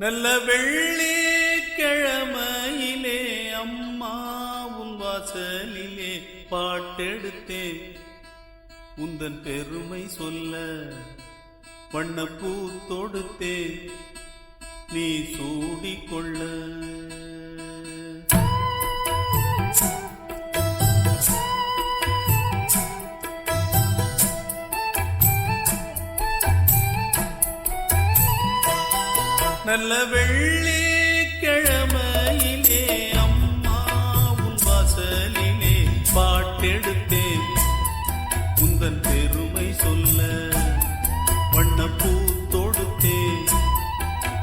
நல்ல வெள்ளிக்கிழமையிலே அம்மா உன் வாசலிலே பாட்டெடுத்தேன் உந்தன் பெருமை சொல்ல வண்ணப்பூ தொடுத்தேன் நீ சூடிக்கொள்ள. நல்ல வெள்ளிக்கிழமையிலே அம்மா உன் வாசலிலே பாட்டெடுத்தேன் உந்தன் பெருமை சொல்ல வண்ணப்பூ தொடுத்தேன்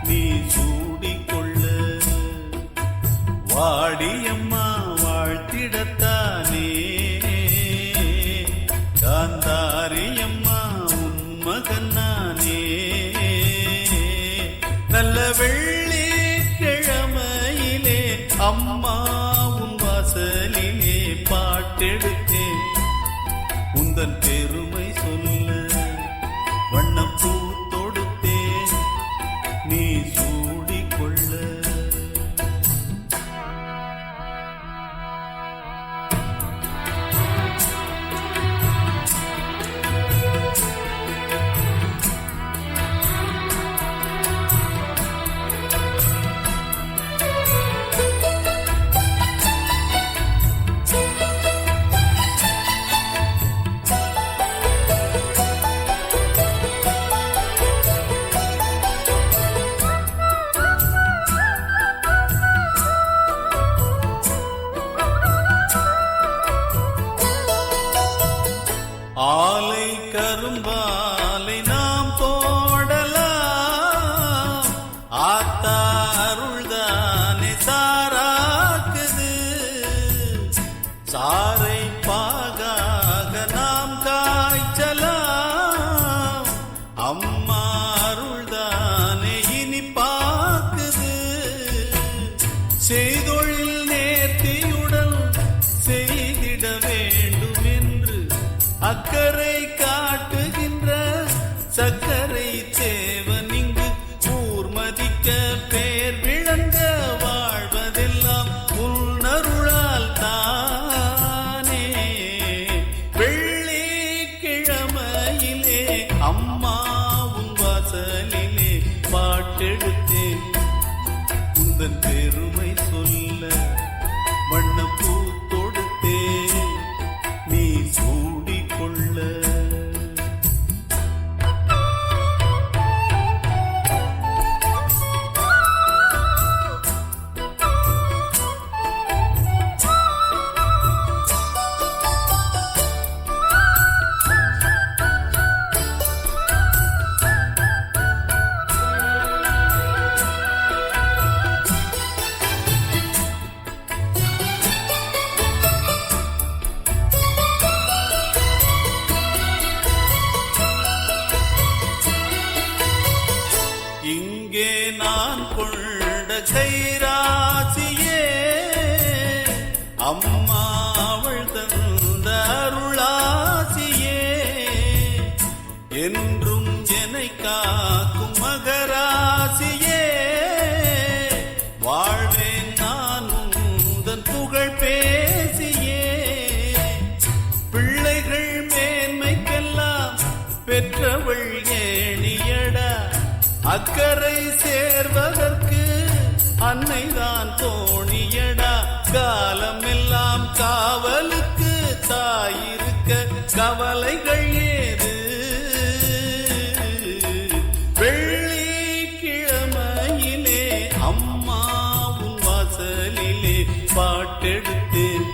நீ சூடிக்கொள்ள. வாடியம்மா வாழ்த்திடத்தானே காந்தாரியம்மா உன் மகன் நானே. நல்ல வெள்ளிக்கிழமையிலே அம்மா உன் வாசலிலே பாட்டெடுத்தேன் உந்தன் பெருமை சொல்ல வண்ணப்பூ தொடுத்தேன் நீ சூடிக்கொள்ள. ஆலை கரும்பாலை நாம் போடலாம் ஆத்தா அருள்தானே சாராக்குது. சாரை பாகாக நாம் காய்ச்சலாம் அம்மா அருள்தானே இனிப்பாக்குது. செய்தொழில் நேர்த்தியுடன் செய்திட வேண்டும் என்று அக்கறை காட்டுகின்ற சக்கரை தேவன் இங்கு கூர்மதிக்க பேர் விளங்க வாழ்வதெல்லாம் உன்னருளால் தானே. வெள்ளிக்கிழமையிலே அம்மா உன் வாசலிலே பாட்டெடுத்தேன் உந்தன் பெருமை சொல்ல வண்ணப்பூ தொடுத்தேன் நீ சூடிக்கொள்ள. இங்கே நான் கொண்ட கைராசியே அம்மா அவள் தந்த அருளாசியே என்றும் என்னை காக்கும் மகராசியே. வாழ்வேன் நான் உந்தன் புகழ் பேசியே. பிள்ளைகள் மேன்மைக்கெல்லாம் பெற்றவள் ஏணியடா அக்கறை சேர்வதற்கு அன்னைதான் தோணியடா. காலமெல்லாம் காவலுக்கு தாயிருக்க கவலைகள் ஏது. வெள்ளிக்கிழமையிலே அம்மா உன் வாசலிலே பாட்டெடுத்தேன்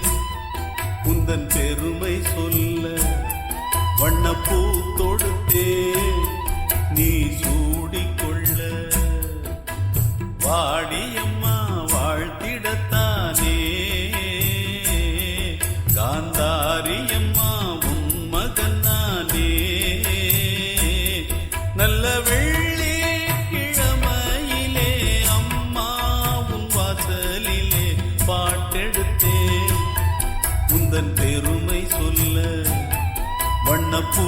உந்தன் பெருமை சொல்ல வண்ணப்பூ தொடுத்தேன் நீ சூடிக்கொள்ள. வாடியம்மா வாழ்த்திடத்தானே காந்தாரியம்மா உன் மகன் நானே. நல்ல வெள்ளிக்கிழமையிலே அம்மா உன் வாசலிலே பாட்டெடுத்தேன் உந்தன் பெருமை சொல்ல வண்ணப்பூ